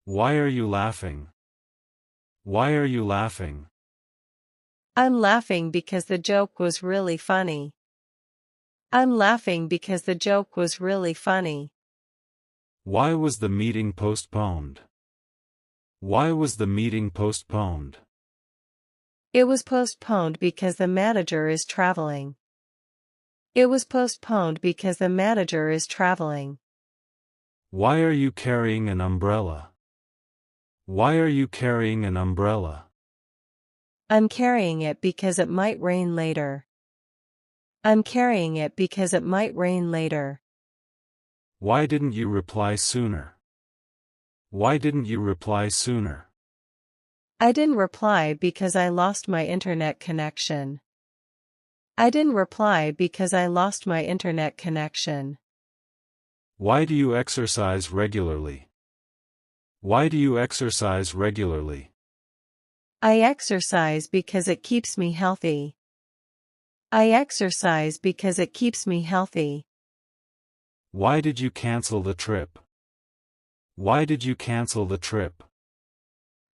Why are you laughing? Why are you laughing? I'm laughing because the joke was really funny. I'm laughing because the joke was really funny. Why was the meeting postponed? Why was the meeting postponed? It was postponed because the manager is traveling. It was postponed because the manager is traveling. Why are you carrying an umbrella? Why are you carrying an umbrella? I'm carrying it because it might rain later. I'm carrying it because it might rain later. Why didn't you reply sooner? Why didn't you reply sooner? I didn't reply because I lost my internet connection. I didn't reply because I lost my internet connection. Why do you exercise regularly? Why do you exercise regularly? I exercise because it keeps me healthy. I exercise because it keeps me healthy. Why did you cancel the trip? Why did you cancel the trip?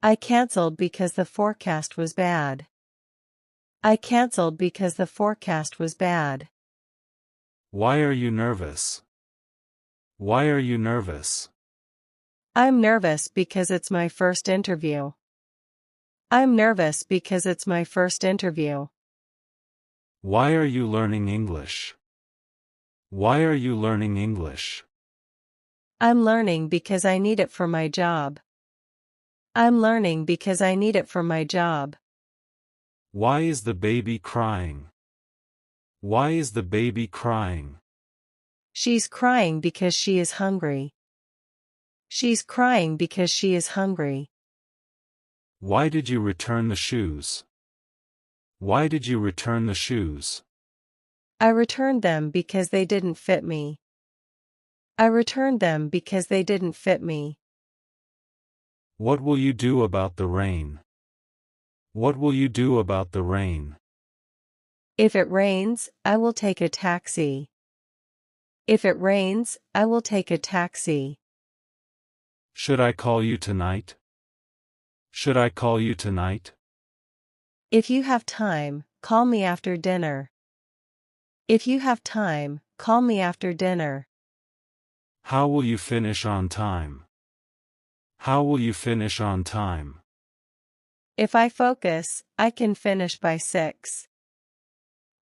I canceled because the forecast was bad. I canceled because the forecast was bad. Why are you nervous? Why are you nervous? I'm nervous because it's my first interview. I'm nervous because it's my first interview. Why are you learning English? Why are you learning English? I'm learning because I need it for my job. I'm learning because I need it for my job. Why is the baby crying? Why is the baby crying? She's crying because she is hungry. She's crying because she is hungry. Why did you return the shoes? Why did you return the shoes? I returned them because they didn't fit me. I returned them because they didn't fit me. What will you do about the rain? What will you do about the rain? If it rains, I will take a taxi. If it rains, I will take a taxi. Should I call you tonight? Should I call you tonight? If you have time, call me after dinner. If you have time, call me after dinner. How will you finish on time? How will you finish on time? If I focus, I can finish by 6.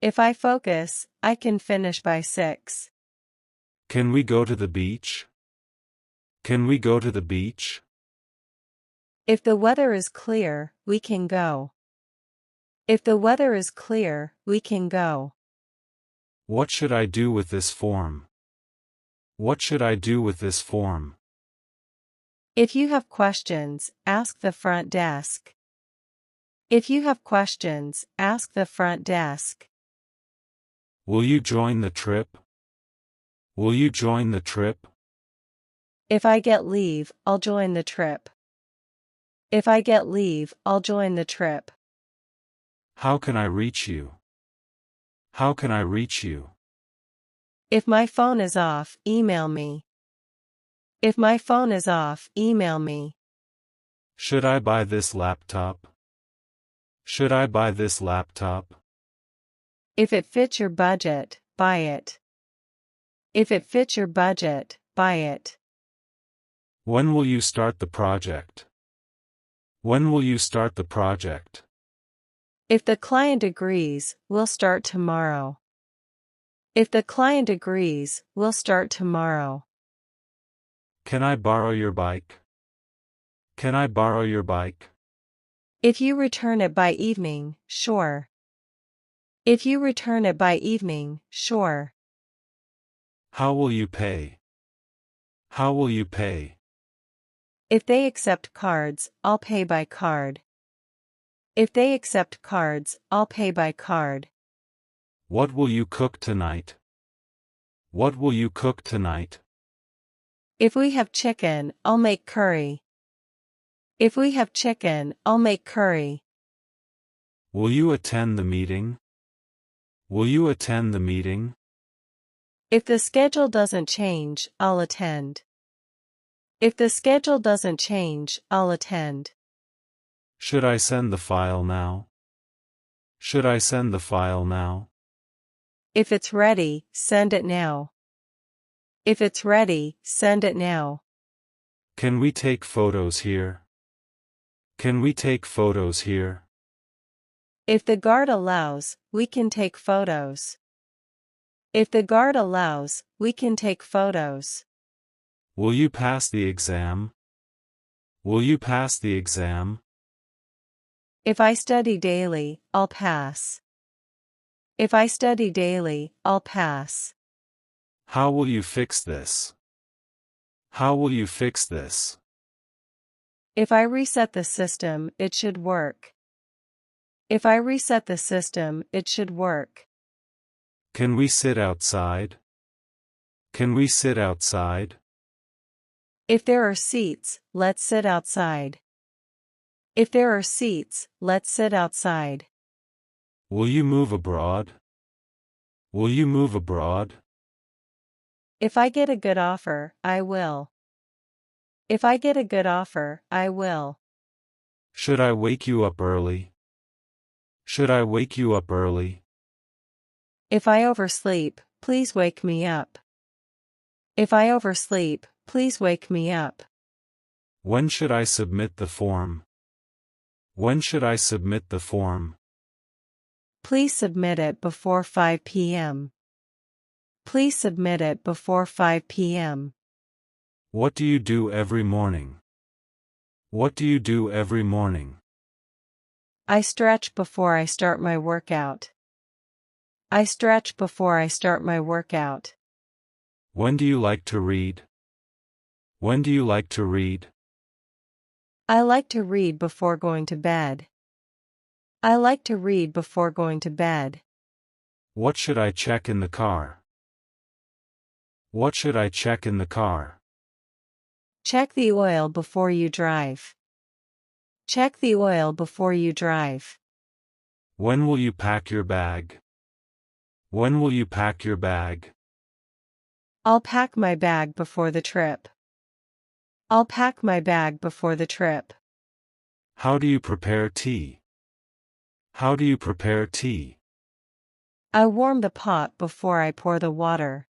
If I focus, I can finish by 6. Can we go to the beach? Can we go to the beach? If the weather is clear, we can go. If the weather is clear, we can go. What should I do with this form? What should I do with this form? If you have questions, ask the front desk. If you have questions, ask the front desk. Will you join the trip? Will you join the trip? If I get leave, I'll join the trip. If I get leave, I'll join the trip. How can I reach you? How can I reach you? If my phone is off, email me. If my phone is off, email me. Should I buy this laptop? Should I buy this laptop? If it fits your budget, buy it. If it fits your budget, buy it. When will you start the project? When will you start the project? If the client agrees, we'll start tomorrow. If the client agrees, we'll start tomorrow. Can I borrow your bike? Can I borrow your bike? If you return it by evening, sure. If you return it by evening, sure. How will you pay? How will you pay? If they accept cards, I'll pay by card. If they accept cards, I'll pay by card. What will you cook tonight? What will you cook tonight? If we have chicken, I'll make curry. If we have chicken, I'll make curry. Will you attend the meeting? Will you attend the meeting? If the schedule doesn't change, I'll attend. If the schedule doesn't change, I'll attend. Should I send the file now? Should I send the file now? If it's ready, send it now. If it's ready, send it now. Can we take photos here? Can we take photos here? If the guard allows, we can take photos. If the guard allows, we can take photos. Will you pass the exam? Will you pass the exam? If I study daily, I'll pass. If I study daily, I'll pass. How will you fix this? How will you fix this? If I reset the system, it should work. If I reset the system, it should work. Can we sit outside? Can we sit outside? If there are seats, let's sit outside. If there are seats, let's sit outside. Will you move abroad? Will you move abroad? If I get a good offer, I will. If I get a good offer, I will. Should I wake you up early? Should I wake you up early? If I oversleep, please wake me up. If I oversleep, please wake me up. When should I submit the form? When should I submit the form? Please submit it before 5 p.m. Please submit it before 5 p.m. What do you do every morning? What do you do every morning? I stretch before I start my workout. I stretch before I start my workout. When do you like to read? When do you like to read? I like to read before going to bed. I like to read before going to bed. What should I check in the car? What should I check in the car? Check the oil before you drive. Check the oil before you drive. When will you pack your bag? When will you pack your bag? I'll pack my bag before the trip. I'll pack my bag before the trip. How do you prepare tea? How do you prepare tea? I warm the pot before I pour the water.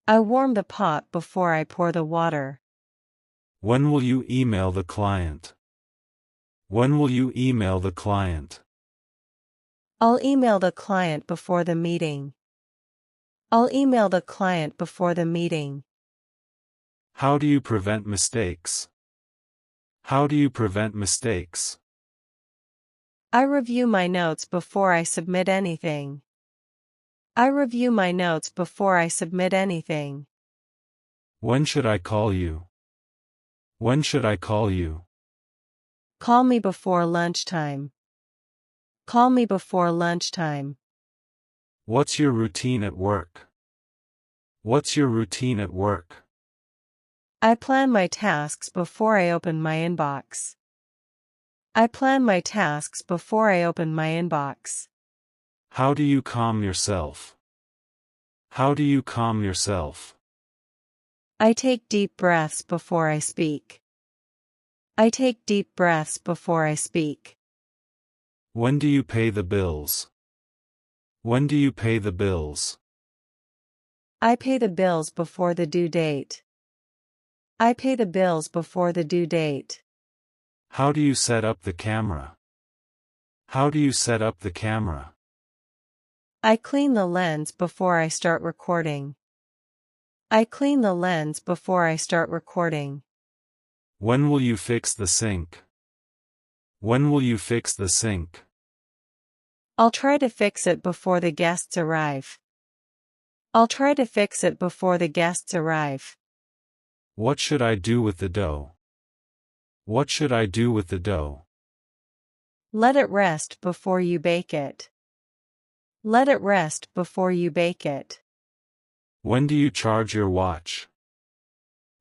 I warm the pot before I pour the water. When will you email the client? When will you email the client? I'll email the client before the meeting. I'll email the client before the meeting. How do you prevent mistakes? How do you prevent mistakes? I review my notes before I submit anything. I review my notes before I submit anything. When should I call you? When should I call you? Call me before lunchtime. Call me before lunchtime. What's your routine at work? What's your routine at work? I plan my tasks before I open my inbox. I plan my tasks before I open my inbox. How do you calm yourself? How do you calm yourself? I take deep breaths before I speak. I take deep breaths before I speak. When do you pay the bills? When do you pay the bills? I pay the bills before the due date. I pay the bills before the due date. How do you set up the camera? How do you set up the camera? I clean the lens before I start recording. I clean the lens before I start recording. When will you fix the sink? When will you fix the sink? I'll try to fix it before the guests arrive. I'll try to fix it before the guests arrive. What should I do with the dough? What should I do with the dough? Let it rest before you bake it. Let it rest before you bake it. When do you charge your watch?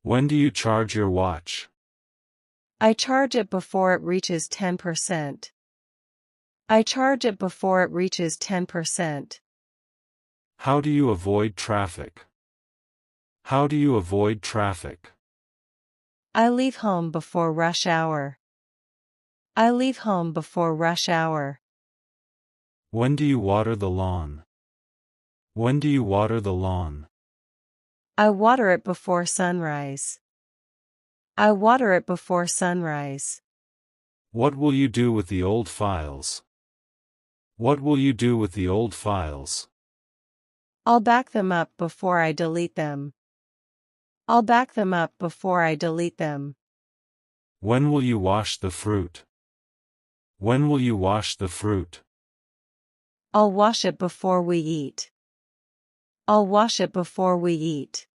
When do you charge your watch? I charge it before it reaches 10%. I charge it before it reaches 10%. How do you avoid traffic? How do you avoid traffic? I leave home before rush hour. I leave home before rush hour. When do you water the lawn? When do you water the lawn? I water it before sunrise. I water it before sunrise. What will you do with the old files? What will you do with the old files? I'll back them up before I delete them. I'll back them up before I delete them. When will you wash the fruit? When will you wash the fruit? I'll wash it before we eat. I'll wash it before we eat.